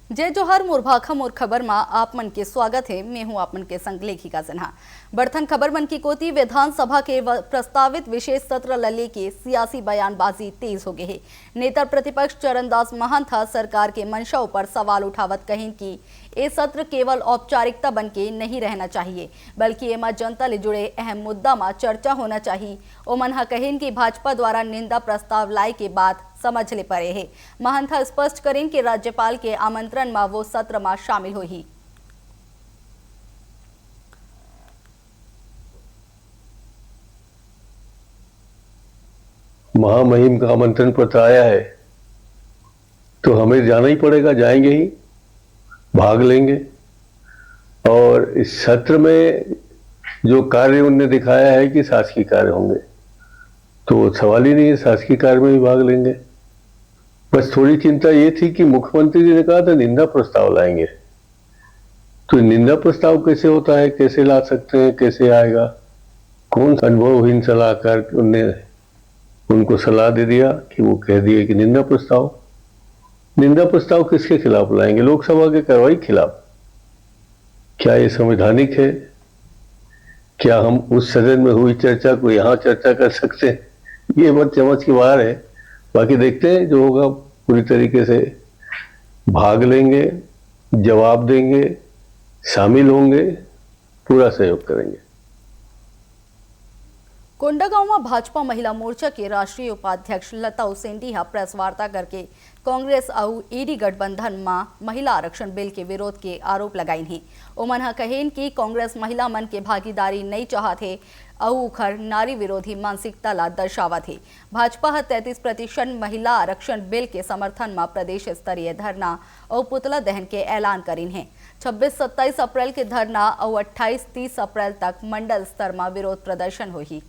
जय जोहर मुरभाखा मोर खबर में आप मन के स्वागत है। मैं हूं आप मन के संग लेखिका सिन्हा। बर्तन खबर मन की कोती विधानसभा के प्रस्तावित विशेष सत्र लले के सियासी बयानबाजी तेज हो गए है। नेता प्रतिपक्ष चरणदास महंत सरकार के मंशा पर सवाल उठावत कहें कि ये सत्र केवल औपचारिकता बन के नहीं रहना चाहिए, बल्कि एमा जनता ले जुड़े अहम मुद्दा में चर्चा होना चाहिए। ओमन कहें कि भाजपा द्वारा निंदा प्रस्ताव लाए के बाद समझ ले पड़े है। महंत स्पष्ट करें कि राज्यपाल के आमंत्रण में वो सत्र में शामिल हुई। महामहिम का आमंत्रण पत्र आया है तो हमें जाना ही पड़ेगा, जाएंगे ही, भाग लेंगे। और इस सत्र में जो कार्य उनने दिखाया है कि शासकीय कार्य होंगे, तो सवाल ही नहीं है, शासकीय कार्य में भी भाग लेंगे। बस थोड़ी चिंता ये थी कि मुख्यमंत्री जी ने कहा था निंदा प्रस्ताव लाएंगे, तो निंदा प्रस्ताव कैसे होता है, कैसे ला सकते हैं, कैसे आएगा? कौन अनुभवहीन सलाहकार उनने उनको सलाह दे दिया कि वो कह दिए कि निंदा प्रस्ताव किसके खिलाफ लाएंगे? लोकसभा के कार्रवाई खिलाफ। क्या ये संवैधानिक है? क्या हम उस सदन में हुई चर्चा को यहाँ चर्चा कर सकते हैं? ये बात समझ के बाहर है। बाकी देखते हैं जो होगा, पूरी तरीके से भाग लेंगे, जवाब देंगे, शामिल होंगे, पूरा सहयोग करेंगे। कोंडागांव में भाजपा महिला मोर्चा के राष्ट्रीय उपाध्यक्ष लता उसेंडी प्रेस वार्ता करके कांग्रेस और ईडी गठबंधन में महिला आरक्षण बिल के विरोध के आरोप लगाइन है। ओमन कहेन कि कांग्रेस महिला मन के भागीदारी नहीं चाहते और उखर नारी विरोधी मानसिकता ला दर्शावत है। भाजपा 33% महिला आरक्षण बिल के समर्थन में प्रदेश स्तरीय धरना और पुतला दहन के ऐलान करीन है। 26-27 अप्रैल के धरना और 28-30 अप्रैल तक मंडल स्तर में विरोध प्रदर्शन हुई।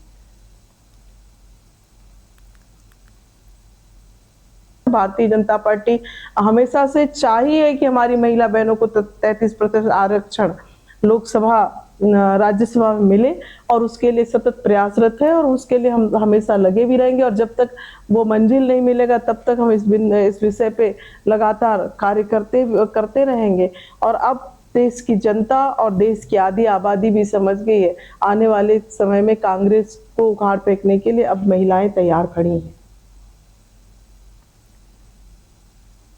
भारतीय जनता पार्टी हमेशा से चाहिए कि हमारी महिला बहनों को 33% आरक्षण लोकसभा राज्यसभा में मिले, और उसके लिए सतत प्रयासरत है और उसके लिए हम हमेशा लगे भी रहेंगे। और जब तक वो मंजिल नहीं मिलेगा तब तक हम इस विषय पे लगातार कार्य करते रहेंगे। और अब देश की जनता और देश की आधी आबादी भी समझ गई है, आने वाले समय में कांग्रेस को उखाड़ फेंकने के लिए अब महिलाएं तैयार खड़ी हैं।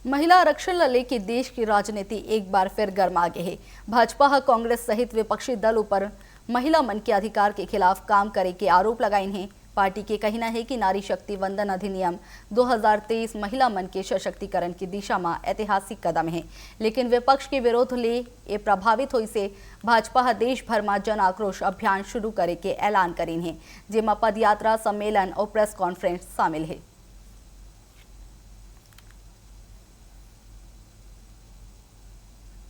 महिला आरक्षण लले के देश की राजनीति एक बार फिर गर्मा गई है। भाजपा कांग्रेस सहित विपक्षी दलों पर महिला मन के अधिकार के खिलाफ काम करे के आरोप लगाए हैं। पार्टी के कहना है कि नारी शक्ति वंदन अधिनियम 2023 महिला मन के सशक्तिकरण की दिशा में ऐतिहासिक कदम है, लेकिन विपक्ष के विरोध ले ये प्रभावित हुई से भाजपा देश भर में जन आक्रोश अभियान शुरू करे के ऐलान करीन है, जिसमें पदयात्रा, सम्मेलन और प्रेस कॉन्फ्रेंस शामिल है।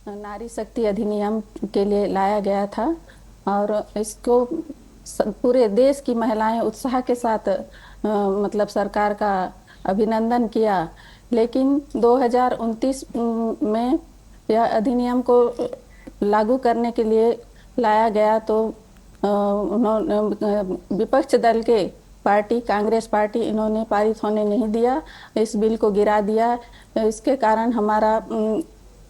नारी शक्ति अधिनियम के लिए लाया गया था और इसको पूरे देश की महिलाएं उत्साह के साथ मतलब सरकार का अभिनंदन किया। लेकिन 2029 में यह अधिनियम को लागू करने के लिए लाया गया तो उन्होंने विपक्ष दल के पार्टी कांग्रेस पार्टी इन्होंने पारित होने नहीं दिया, इस बिल को गिरा दिया। इसके कारण हमारा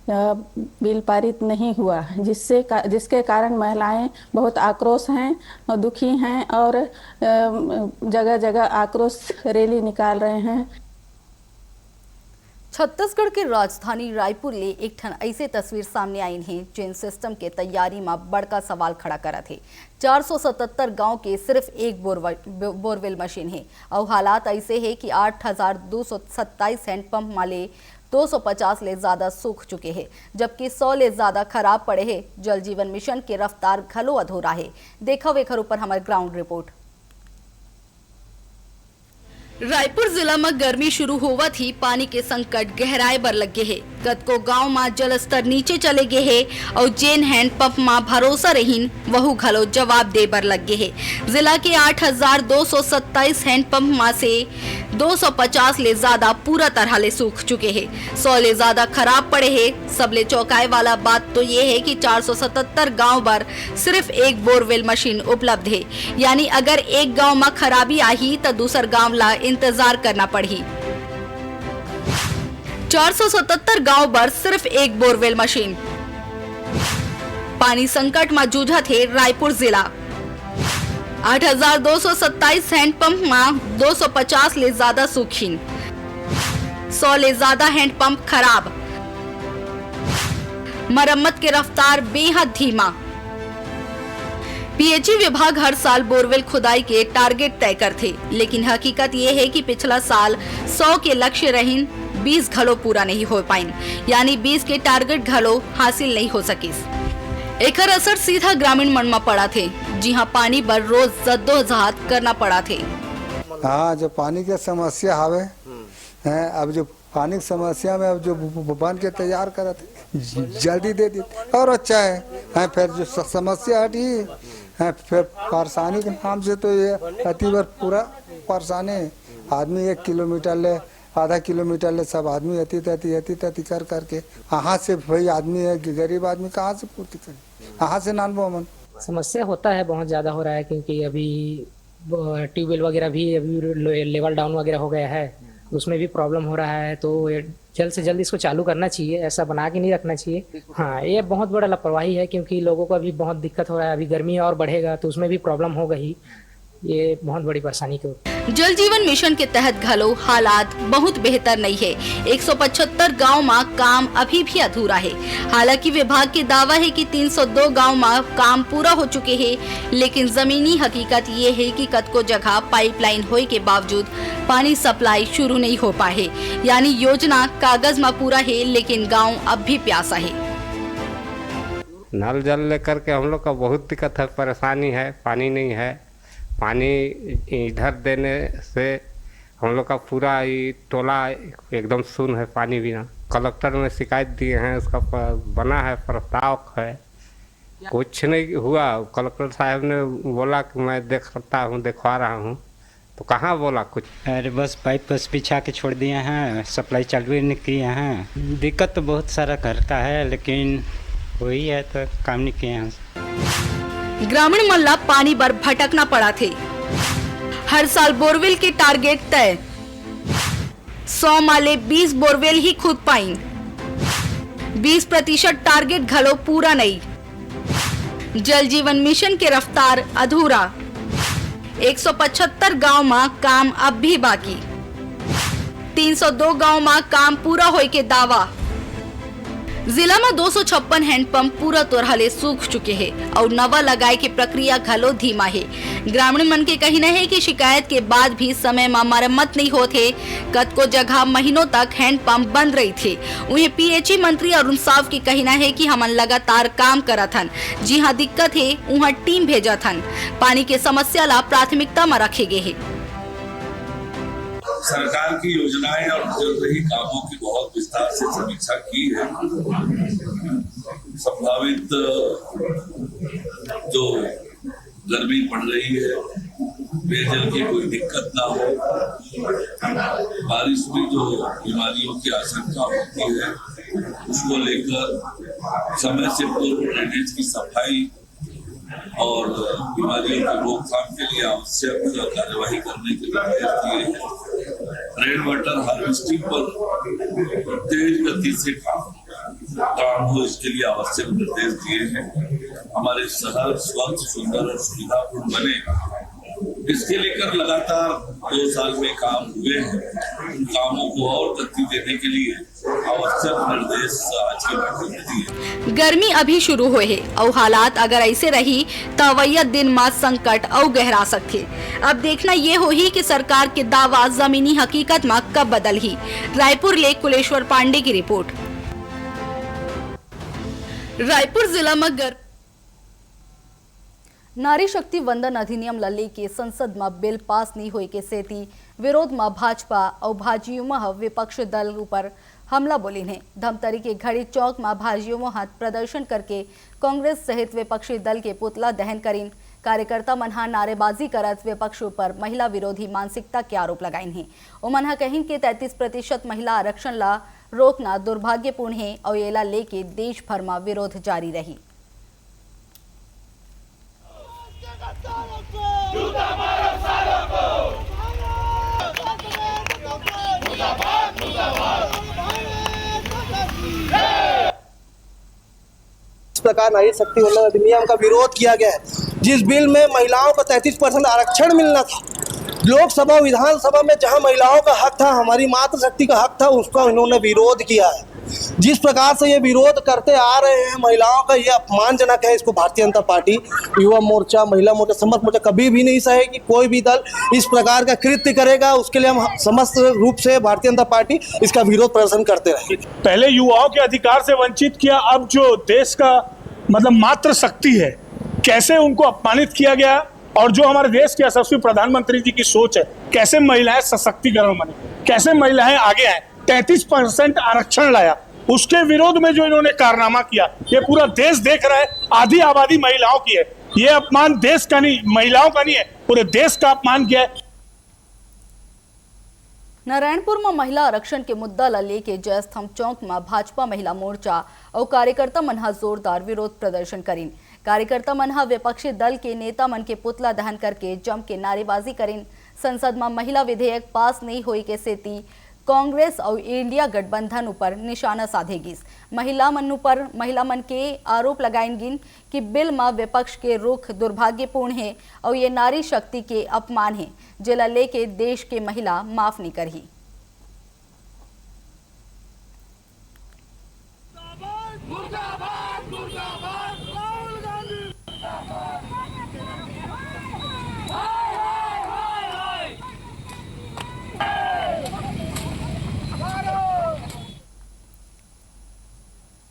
बिल पारित नहीं हुआ, जिसके कारण महिलाएं बहुत आक्रोश हैं और दुखी हैं और जगह जगह आक्रोश रैली निकाल रहे हैं। छत्तीसगढ़ के राजधानी रायपुर ले एक ठन ऐसे तस्वीर सामने आई है जिन सिस्टम के तैयारी में बड़का सवाल खड़ा करा थे। 477 गांव के सिर्फ एक बोरवेल मशीन है और हालात ऐसे है कि 8,227 हैंडपंप माले 250 ले ज्यादा सूख चुके हैं, जबकि 100 ले ज्यादा खराब पड़े हैं। जल जीवन मिशन की रफ्तार घलो अधूरा है। देखा वेखर ऊपर हमारे ग्राउंड रिपोर्ट। रायपुर जिला में गर्मी शुरू होवत ही पानी के संकट गहराए बर लग गे है। कतको गांव में जल स्तर नीचे चले गे है और जेन हैंड पंप में भरोसा रहीन वहु घलो जवाब दे बर लग गे है। जिला के 8,227 हैंड पंप में से 250 ले ज्यादा पूरा तरह ले सूख चुके हैं। 100 ले ज्यादा खराब पड़े हैं। सबले चौंकाए वाला बात तो ये है कि 477 गांव पर सिर्फ एक बोरवेल मशीन उपलब्ध है। यानी अगर एक गांव में खराबी आई तो दूसर गांव ला इंतजार करना पड़ी। 477 गांव पर सिर्फ एक बोरवेल मशीन। पानी संकट में जूझत है रायपुर जिला। 8,227 हैंड पंप में 250 ले ज्यादा सूखीन, 100 ले ज्यादा हैंड पंप खराब, मरम्मत के रफ्तार बेहद धीमा। पीएचई विभाग हर साल बोरवेल खुदाई के टारगेट तय करते, लेकिन हकीकत ये है कि पिछला साल 100 के लक्ष्य रहीन 20 घलो पूरा नहीं हो पाइन, यानी 20 के टारगेट घलो हासिल नहीं हो सकिस। एकर असर सीधा ग्रामीण मन में पड़ा थे, जी हाँ पानी पर रोज जद्दोजहद करना पड़ा थे। हाँ, जो पानी के समस्या हवे हैं, अब जो पानी की समस्या में अब जो बन के तैयार करत जल्दी दे दी और अच्छा है। फिर जो समस्या हटी है, फिर परेशानी के नाम से तो ये अति बार पूरा परेशानी है। आदमी 1 किलोमीटर ले, आधा किलोमीटर ले सब आदमी अति तती कर करके यहाँ से भाई आदमी है, गरीब आदमी कहाँ से पूर्ति करे, यहाँ से नानबो मन। समस्या होता है, बहुत ज़्यादा हो रहा है, क्योंकि अभी ट्यूबवेल वगैरह भी अभी लेवल डाउन वगैरह हो गया है, उसमें भी प्रॉब्लम हो रहा है। तो जल्द से जल्द इसको चालू करना चाहिए, ऐसा बना के नहीं रखना चाहिए। हाँ, ये बहुत बड़ा लापरवाही है, क्योंकि लोगों को अभी बहुत दिक्कत हो रहा है। अभी गर्मी और बढ़ेगा तो उसमें भी प्रॉब्लम होगा ही, ये बहुत बड़ी परेशानी की। जल जीवन मिशन के तहत घलो हालात बहुत बेहतर नहीं है। 175 गांव में काम अभी भी अधूरा है। हालांकि विभाग के दावा है कि 302 गांव में काम पूरा हो चुके हैं, लेकिन जमीनी हकीकत ये है कि कतको जगह पाइपलाइन होए के बावजूद पानी सप्लाई शुरू नहीं हो पाए। यानी योजना कागज में पूरा है, लेकिन गाँव अब भी प्यासा है। नल जल लेकर के हम लोग का बहुत दिक्कत है, परेशानी है। पानी नहीं है, पानी इधर देने से हम लोग का पूरा ये टोला एकदम सुन है, पानी बिना। कलेक्टर में शिकायत दिए हैं, उसका बना है प्रस्ताव है, कुछ नहीं हुआ। कलेक्टर साहब ने बोला कि मैं देखवा रहा हूँ, तो कहाँ बोला कुछ। अरे बस पाइप बस बिछा के छोड़ दिए हैं, सप्लाई चालू नहीं किए हैं। दिक्कत तो बहुत सारा करता है, लेकिन वही है तो काम नहीं किए हैं। ग्रामीण मल्ला पानी पर भटकना पड़ा थे। हर साल बोरवेल के टारगेट तय, 100 माले 20 बोरवेल ही खुद पाइन, 20% टारगेट घलो पूरा नहीं। जल जीवन मिशन के रफ्तार अधूरा। 175 गांव में काम अब भी बाकी। 302 गांव में काम पूरा होए के दावा। जिला में 256 हैंडपंप पूरा तरह ले सूख चुके हैं और नवा लगाए की प्रक्रिया घलो धीमा है। ग्रामीण मन के कहना है कि शिकायत के बाद भी समय में मरम्मत नहीं होते। कतको जगह महीनों तक हैंडपंप बंद रही थे। उन्हें पीएचई मंत्री अरुण साव की कहना है कि हम लगातार काम करत हन, जी हाँ दिक्कत है वहाँ टीम भेजत हन। पानी के समस्या ला प्राथमिकता में रखे गए है। सरकार की योजनाएं और चल रही कामों की बहुत विस्तार से समीक्षा की है। संभावित जो गर्मी पड़ रही है, पेयजल की कोई दिक्कत ना हो, बारिश में जो बीमारियों की आशंका होती है उसको लेकर समय से पूर्व ड्रेनेज की सफाई और बीमारियों की रोकथाम के लिए आवश्यक कार्यवाही करने के निर्देश दिए हैं। रेन वाटर हार्वेस्टिंग पर तेज गति से काम हो, इसके लिए आवश्यक निर्देश दिए हैं। हमारे शहर स्वच्छ, सुंदर और सुविधापूर्ण बने, इसके लेकर लगातार 2 साल में काम हुए हैं। उन कामों को और गति देने के लिए आवश्यक निर्देश आज की बैठक में दिए। गर्मी अभी शुरू हुए है और हालात अगर ऐसे रही तो अवैया दिन में संकट और गहरा सकते। अब देखना ये हो ही कि सरकार के दावा जमीनी हकीकत में कब बदल ही। रायपुर ले कुलेश्वर पांडे की रिपोर्ट। रायपुर जिला में नारी शक्ति वंदन अधिनियम लल्ली के संसद में बिल पास नहीं होई के सेती विरोध में भाजपा और भाजयुमो विपक्ष दल ऊपर हमला बोली ने धमतरी के घड़ी चौक में भाजयुमो हाथ प्रदर्शन करके कांग्रेस सहित विपक्षी दल के पुतला दहन करीन कार्यकर्ता मनहा नारेबाजी करत विपक्ष पर महिला विरोधी मानसिकता के आरोप लगाइन है उमनहा कहिन के 33% महिला आरक्षण ला रोकना दुर्भाग्यपूर्ण है और येला लेके देश भर में विरोध जारी रही। इस प्रकार नारी शक्ति वंदन अधिनियम का विरोध किया गया है जिस बिल में महिलाओं को 33% आरक्षण मिलना था। लोकसभा विधानसभा में जहां महिलाओं का हक था, हमारी मातृशक्ति का हक था, उसका इन्होंने विरोध किया है। जिस प्रकार से ये विरोध करते आ रहे हैं महिलाओं का, ये अपमानजनक है। इसको भारतीय जनता पार्टी, युवा मोर्चा, महिला मोर्चा, समस्त मोर्चा कभी भी नहीं सहेगी। कोई भी दल इस प्रकार का कृत्य करेगा उसके लिए हम समस्त रूप से भारतीय जनता पार्टी इसका विरोध प्रदर्शन करते रहे। पहले युवाओं के अधिकार से वंचित किया, अब जो देश का मतलब मातृ शक्ति है कैसे उनको अपमानित किया गया, और जो हमारे देश के यशस्वी प्रधानमंत्री जी की सोच है कैसे महिलाएं सशक्तिकरण बने, कैसे महिलाएं आगे आए, 33% आरक्षण लाया, उसके विरोध में जो इन्होंने कारनामा किया ये पूरा देश देख रहा है। आधी आबादी महिलाओं की है। ये अपमान देश का नहीं, महिलाओं का नहीं है, पूरे देश का अपमान किया है। नारायणपुर में महिला आरक्षण के मुद्दा ला लेके जयस्तंभ चौक में भाजपा महिला मोर्चा और कार्यकर्ता मनहा जोरदार विरोध प्रदर्शन करीन। कार्यकर्ता मनहा विपक्षी दल के नेता मन के पुतला दहन करके जम के नारेबाजी करीन। संसद में महिला विधेयक पास नहीं हुई के सेती कांग्रेस और इंडिया गठबंधन ऊपर निशाना साधेगी। महिला मन के आरोप लगाएंगी कि बिल में विपक्ष के रुख दुर्भाग्यपूर्ण है और ये नारी शक्ति के अपमान है, जिला लेके देश के महिला माफ नहीं करही।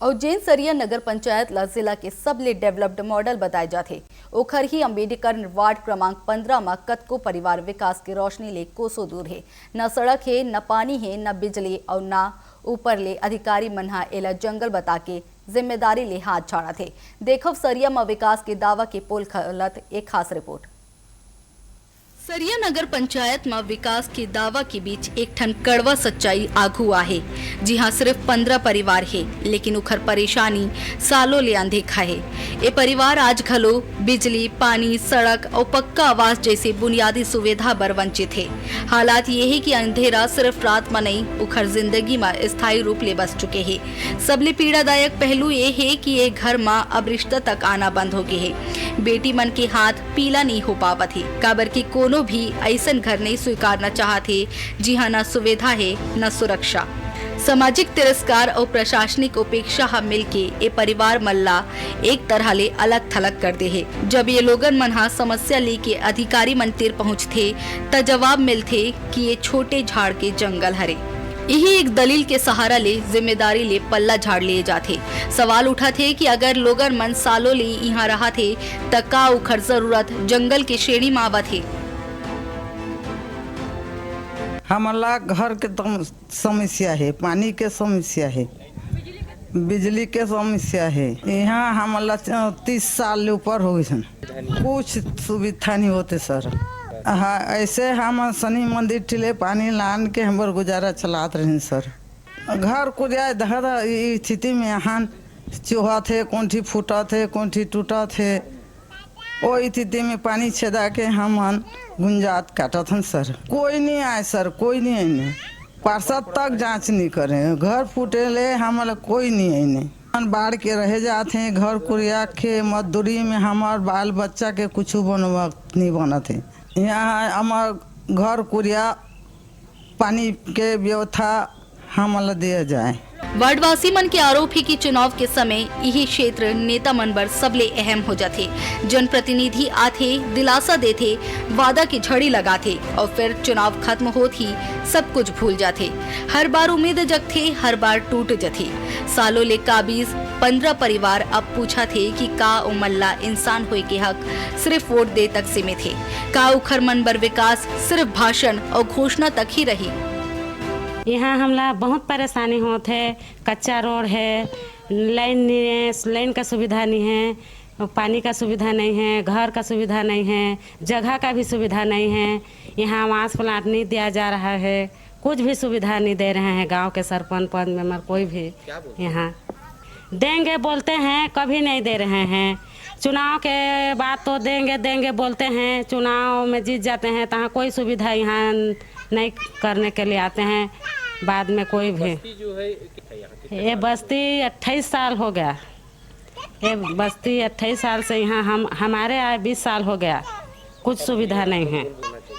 और जैन सरिया नगर पंचायत ला जिला के सबले डेवलप्ड मॉडल बताए जाते ओखर ही अम्बेडकर वार्ड क्रमांक 15 में कतको परिवार विकास की रोशनी ले कोसों दूर है। न सड़क है, न पानी है, न बिजली और न ऊपर ले अधिकारी मनहा एला जंगल बता के जिम्मेदारी ले हाथ झाड़ा थे। देखो सरिया में विकास के दावा के पोल खलत एक खास रिपोर्ट। सरिया नगर पंचायत में विकास के दावा के बीच एक ठन कड़वा सच्चाई आगू आहे। जी हाँ, सिर्फ 15 परिवार है, लेकिन उखर परेशानी सालों ले अनदेखा है। ये परिवार आज घलो बिजली, पानी, सड़क और पक्का आवास जैसे बुनियादी सुविधा बर वंचित है। हालात ये है कि अंधेरा सिर्फ रात में नहीं, उखर जिंदगी में स्थायी रूप ले बस चुके हैं। सबले पीड़ादायक पहलू ये है कि ये घर में अब रिश्ता तक आना बंद हो गए है। बेटी मन के हाथ पीला नहीं हो पावत है, काबर की कोनो भी ऐसन घर नहीं स्वीकारना चाहते। जी हाँ, न सुविधा है न सुरक्षा। सामाजिक तिरस्कार और प्रशासनिक उपेक्षा हम मिलके ये परिवार मल्ला एक तरह ले अलग थलग कर दे है। जब ये लोगन मन हा समस्या लेके अधिकारी मन तीर पहुँचते त जवाब मिलते कि ये छोटे झाड़ के जंगल हरे। यही एक दलील के सहारा ले जिम्मेदारी ले पल्ला झाड़ लिए जाते। सवाल उठा थे कि अगर लोगन मन सालों ले यहाँ रहा थे त का उखर जरूरत जंगल के श्रेणी में आवा थे। हमारा घर के समस्या है, पानी के समस्या है, बिजली के समस्या है। यहाँ हमारा 30 साल ऊपर हो गए, कुछ सुविधा नहीं होते सर। हाँ, ऐसे हम शनि मंदिर टिले पानी लान के हमार गुजारा चलाते रहे सर। घर को जाए धर स्थिति में यहाँ चूहा थे, कोंठी फूटा थे, कोंठी टूटा थे। वो स्थिति में पानी छेदा के हम गुंजात काटा था सर। कोई नहीं आए सर, कोई नहीं आए। पार्षद तक जांच नहीं करे, घर फूटे ले हमारा कोई नहीं आए। हम बाढ़ के रह जाते हैं, घर कुरिया के मजदूरी में हमार बाल बच्चा के कुछ बनवा नहीं बना थे। यहाँ हमार घर कुरिया पानी के व्यवस्था हमारा दिया जाए। वार्डवासी मन के आरोप है कि चुनाव के समय यही क्षेत्र नेता मन बर सबले अहम हो जाते। जनप्रतिनिधि आते, दिलासा देते, वादा की झड़ी लगाते और फिर चुनाव खत्म होते ही सब कुछ भूल जाते। हर बार उम्मीद जगते, हर बार टूट जाते। सालों ले काबिज 15 परिवार अब पूछा थे कि का उमल्ला इंसान होए के हक सिर्फ वोट दे तक सीमित है, का उखर मन बर विकास सिर्फ भाषण और घोषणा तक ही रही। यहाँ हमला बहुत परेशानी होते है, कच्चा रोड है, लाइन नहीं है, लाइन का सुविधा नहीं है, पानी का सुविधा नहीं है, घर का सुविधा नहीं है, जगह का भी सुविधा नहीं है। यहाँ आवास प्लाट नहीं दिया जा रहा है, कुछ भी सुविधा नहीं दे रहे हैं। गांव के सरपंच पद में कोई भी यहाँ देंगे बोलते हैं, कभी नहीं दे रहे हैं। चुनाव के बाद तो देंगे देंगे बोलते हैं, चुनाव में जीत जाते हैं तो कोई सुविधा यहाँ नहीं करने के लिए आते हैं। बाद में कोई भी ये बस्ती 28 साल हो गया, ये बस्ती 28 साल से यहाँ हमारे आए 20 साल हो गया, कुछ सुविधा नहीं है।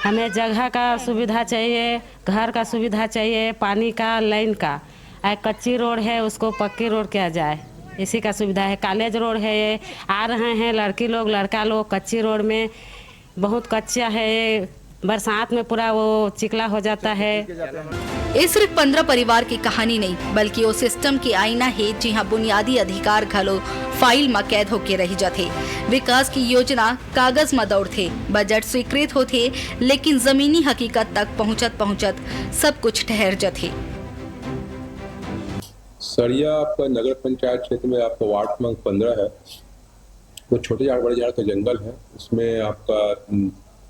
हमें जगह का सुविधा चाहिए, घर का सुविधा चाहिए, पानी का, लाइन का। कच्ची रोड है उसको पक्की रोड किया जाए, इसी का सुविधा है। कॉलेज रोड है, ये आ रहे हैं लड़की लोग लड़का लोग कच्ची रोड में, बहुत कच्चा है, बरसात में पूरा वो चिकला हो जाता है। ये सिर्फ 15 परिवार की कहानी नहीं बल्कि वो सिस्टम की आईना है जहाँ बुनियादी अधिकार घलो फाइल में कैद होके रही जाते। विकास की योजना कागज में दौड़ते, बजट स्वीकृत होते, लेकिन जमीनी हकीकत तक पहुँचत सब कुछ ठहर जाते। सरिया आपका नगर पंचायत क्षेत्र में आपका वार्ड क्रमांक 15 है, वो छोटे झाड़ बड़े झाड़ का जंगल है। उसमें आपका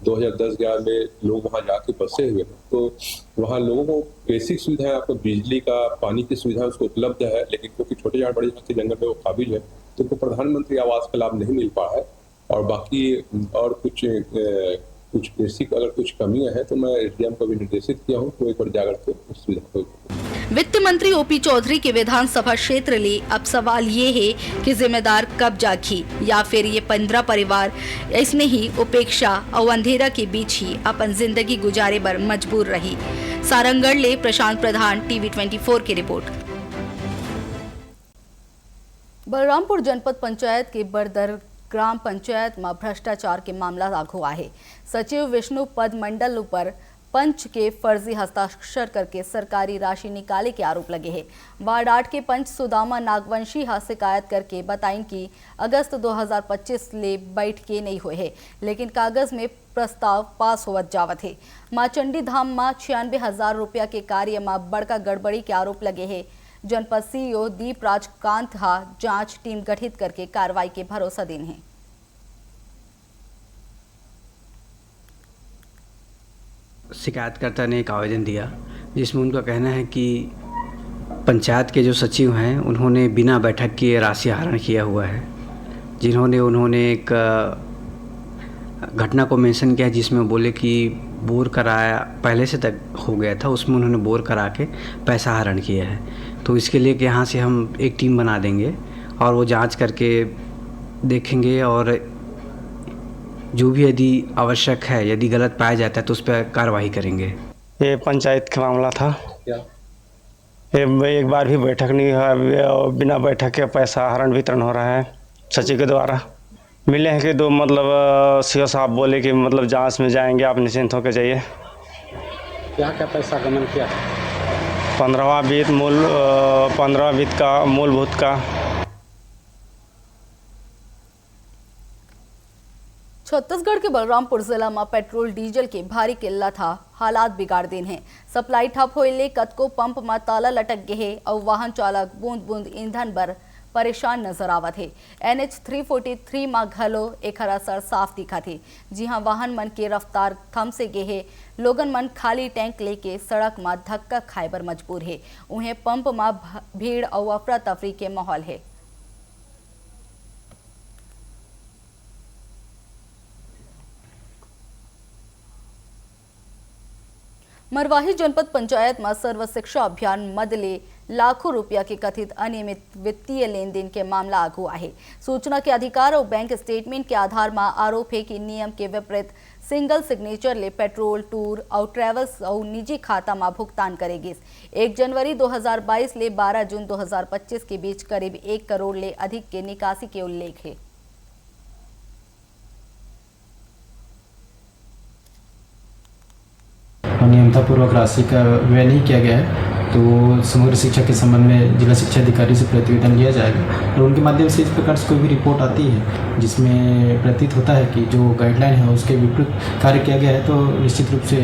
2010-11 में लोग वहाँ जाके बसे हुए हैं, तो वहाँ लोगों को बेसिक सुविधाएं, आपको बिजली का, पानी की सुविधा उसको उपलब्ध है, लेकिन क्योंकि छोटे झाड़ बड़े झाड़ के जंगल में वो काबिज है तो उनको प्रधानमंत्री आवास का लाभ नहीं मिल पा है। और बाकी और कुछ बेसिक अगर कुछ कमियां हैं तो मैं एसडीएम को भी निर्देशित किया हूँ तो एक बार जाकर के उस सुविधा को। वित्त मंत्री ओपी चौधरी के विधानसभा क्षेत्र लिए अब सवाल ये है कि जिम्मेदार कब जागी, या फिर ये 15 परिवार इसमें ही उपेक्षा और अंधेरा के बीच ही अपन जिंदगी गुजारे पर मजबूर रही। सारंगढ़ ले प्रशांत प्रधान, टीवी 24 की रिपोर्ट। बलरामपुर जनपद पंचायत के बरदर ग्राम पंचायत में भ्रष्टाचार के मामला लागू आहे। सचिव विष्णु पद मंडल पर पंच के फर्जी हस्ताक्षर करके सरकारी राशि निकाले के आरोप लगे हैं। वार्ड 8 के पंच सुदामा नागवंशी शिकायत करके बताइन कि अगस्त 2025 ले बैठ के नहीं हुए है, लेकिन कागज में प्रस्ताव पास होवत जावत है। माँ चंडी धाम में 96,000 रुपया के कार्य में बड़का गड़बड़ी के आरोप लगे हैं। जनपद सीईओ दीप राजकांत जांच टीम गठित करके कार्रवाई के भरोसा देन है। शिकायतकर्ता ने एक आवेदन दिया जिसमें उनका कहना है कि पंचायत के जो सचिव हैं उन्होंने बिना बैठक के राशि आहरण किया हुआ है, उन्होंने एक घटना को मेंशन किया जिसमें बोले कि बोर कराया पहले से तक हो गया था, उसमें उन्होंने बोर करा के पैसा आहरण किया है। तो इसके लिए कि यहाँ से हम एक टीम बना देंगे और वो जांच करके देखेंगे और जो भी यदि आवश्यक है, यदि गलत पाया जाता है तो उस पर कार्रवाई करेंगे। ये पंचायत का मामला था, ये एक बार भी बैठक नहीं हुआ और बिना बैठक के पैसा आहरण वितरण हो रहा है सचिव के द्वारा। मिले हैं कि दो सीओ साहब बोले कि जांच में जाएंगे, आप निश्चिंत होकर जाइए। क्या क्या पैसा गमन किया? 15वां वित्त का मूलभूत का। छत्तीसगढ़ के बलरामपुर जिला में पेट्रोल डीजल के भारी किल्लत था, हालात बिगाड़ देन है। सप्लाई ठप होइले कतको पंप में ताला लटक गए है और वाहन चालक बूंद बूंद ईंधन पर परेशान नजर आवत है। NH 343 में घलो एकर असर साफ दिखा थे। जी हाँ, वाहन मन के रफ्तार थम से गे है, लोगन मन खाली टैंक लेके सड़क में धक्का खाए पर मजबूर है। उन्हें पंप में भीड़ और अफरा तफरी के माहौल है। मरवाही जनपद पंचायत में सर्व शिक्षा अभियान मदले लाखों रुपया के कथित अनियमित वित्तीय लेन देन के मामला आगू आहे। सूचना के अधिकार और बैंक स्टेटमेंट के आधार में आरोप है कि नियम के विपरीत सिंगल सिग्नेचर ले पेट्रोल, टूर और ट्रेवल्स और निजी खाता में भुगतान करेगी। 1 जनवरी 2022 ले 12 जून 2025 के बीच करीब 1 करोड़ ले अधिक के निकासी के उल्लेख है। अनियमिततापूर्वक राशि का व्यय नहीं किया गया है, तो समग्र शिक्षा के संबंध में जिला शिक्षा अधिकारी से प्रतिवेदन लिया जाएगा और उनके माध्यम से इस प्रकार से कोई भी रिपोर्ट आती है जिसमें प्रतीत होता है कि जो गाइडलाइन है उसके विपरीत कार्य किया गया है तो निश्चित रूप से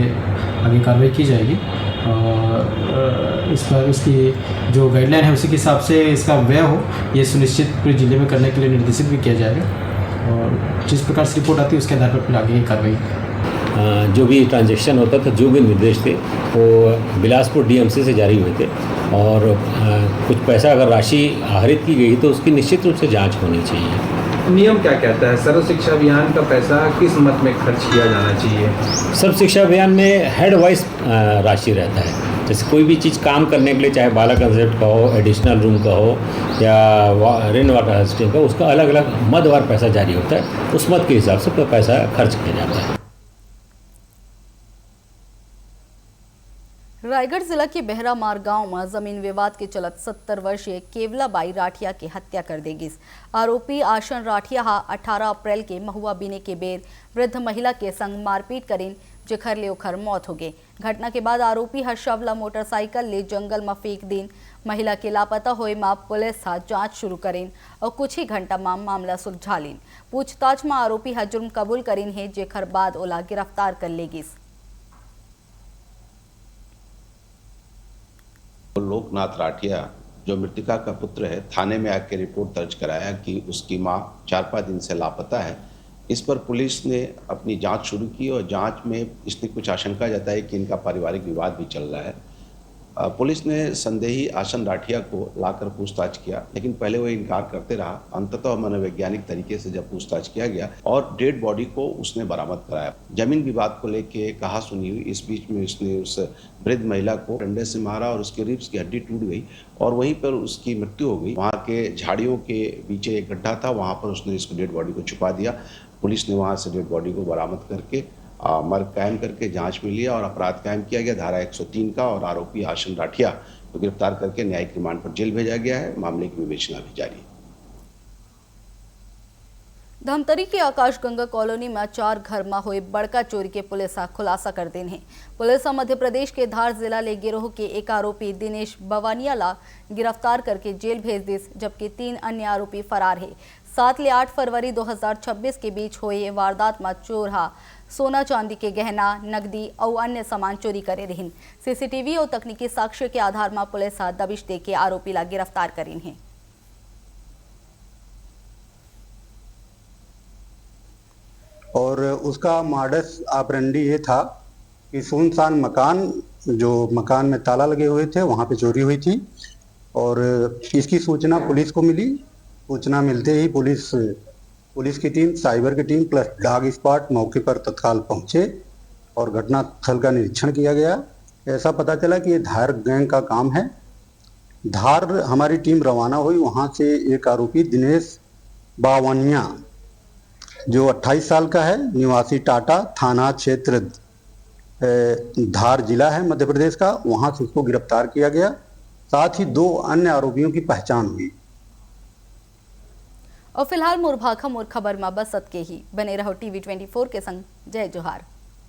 आगे कार्रवाई की जाएगी। और इस पर उसकी जो गाइडलाइन है उसी के हिसाब से इसका व्यय हो ये सुनिश्चित पूरे जिले में करने के लिए निर्देशित भी किया जाएगा और जिस प्रकार से रिपोर्ट आती है उसके आधार पर फिर आगे कार्रवाई। जो भी ट्रांजैक्शन होता था, जो भी निर्देश थे वो बिलासपुर डीएमसी से जारी हुए थे और कुछ पैसा अगर राशि आहरित की गई तो उसकी निश्चित रूप से जांच होनी चाहिए। नियम क्या कहता है? सर्व शिक्षा अभियान का पैसा किस मद में खर्च किया जाना चाहिए? सर्व शिक्षा अभियान में हेड वाइज राशि रहता है। जैसे कोई भी चीज़ काम करने के लिए, चाहे बाला कंसेप्ट का हो, एडिशनल रूम का हो या रेन वाटर हार्वेस्टिंग का, उसका अलग अलग मदवार पैसा जारी होता है। उस मद के हिसाब से पैसा खर्च किया जाता है। रायगढ़ जिला के बहरामार गांव में जमीन विवाद के चलत 70 वर्षीय केवलाबाई राठिया की हत्या कर देगी। आरोपी आशन राठिया 18 अप्रैल के महुआ बीने के बेर वृद्ध महिला के संग मारपीट करीन जेखर ले ओखर मौत हो गई। घटना के बाद आरोपी शवला मोटरसाइकिल ले जंगल में फेंक दीन। महिला के लापता होए में पुलिस जांच शुरू करीन और कुछ ही घंटा में मामला सुलझा लीन। पूछताछ में आरोपी जुर्म कबूल करीन है जेखर बाद ओला गिरफ्तार कर लेगी। लोकनाथ राठिया जो मृतिका का पुत्र है, थाने में आकर रिपोर्ट दर्ज कराया कि उसकी मां 4-5 दिन से लापता है। इस पर पुलिस ने अपनी जांच शुरू की और जांच में इसने कुछ आशंका जताई कि इनका पारिवारिक विवाद भी चल रहा है। पुलिस ने संदेही आशन राठिया को लाकर पूछताछ किया, लेकिन पहले वो इनकार करते रहा। अंततः मनोवैज्ञानिक तरीके से जब पूछताछ किया गया और डेड बॉडी को उसने बरामद कराया। जमीन विवाद को लेके कहा सुनी हुई, इस बीच में उसने उस वृद्ध महिला को डंडे से मारा और उसके रिब्स की हड्डी टूट गई और वहीं पर उसकी मृत्यु हो गई। वहाँ के झाड़ियों के पीछे एक गड्ढा था, वहाँ पर उसने इसको डेड बॉडी को छुपा दिया। पुलिस ने वहाँ से डेड बॉडी को बरामद करके मर्ग कायम करके जांच में लिया और अपराध कायम किया गया धारा 103 का और आरोपी आशन राठिया को गिरफ्तार करके न्यायिक रिमांड पर जेल भेजा गया है। मामले की विवेचना भी जारी है। धमतरी के आकाशगंगा कॉलोनी में 4 घर में हुई बड़का चोरी के पुलिस खुलासा कर देन है। पुलिस मध्य प्रदेश के धार जिला ले गिरोह के एक आरोपी दिनेश बवानियाला गिरफ्तार करके जेल भेज दिस, जबकि 3 अन्य आरोपी फरार है। 7 से 8 फरवरी 2026 के बीच हुए वारदात में चोर सोना चांदी के गहना, नकदी और अन्य सामान चोरी करे रहिन। सीसीटीवी और तकनीकी साक्ष्य के आधार में पुलिस दबिश दे के आरोपी ला गिरफ्तार करीन है। और उसका मॉडस ऑपरेंडी ये था कि सुनसान मकान, जो मकान में ताला लगे हुए थे, वहाँ पे चोरी हुई थी और इसकी सूचना पुलिस को मिली। सूचना मिलते ही पुलिस की टीम, साइबर की टीम प्लस डॉग स्क्वाड मौके पर तत्काल पहुंचे और घटनास्थल का निरीक्षण किया गया। ऐसा पता चला कि ये धार गैंग का काम है। धार हमारी टीम रवाना हुई, वहां से एक आरोपी दिनेश बावनिया जो 28 साल का है, निवासी टाटा थाना क्षेत्र धार जिला है मध्य प्रदेश का, वहां से उसको गिरफ्तार किया गया। साथ ही 2 अन्य आरोपियों की पहचान हुई। और फिलहाल मुरभाखम और खबर में बस के ही बने रहो टीवी 24 के संग। जय जोहार।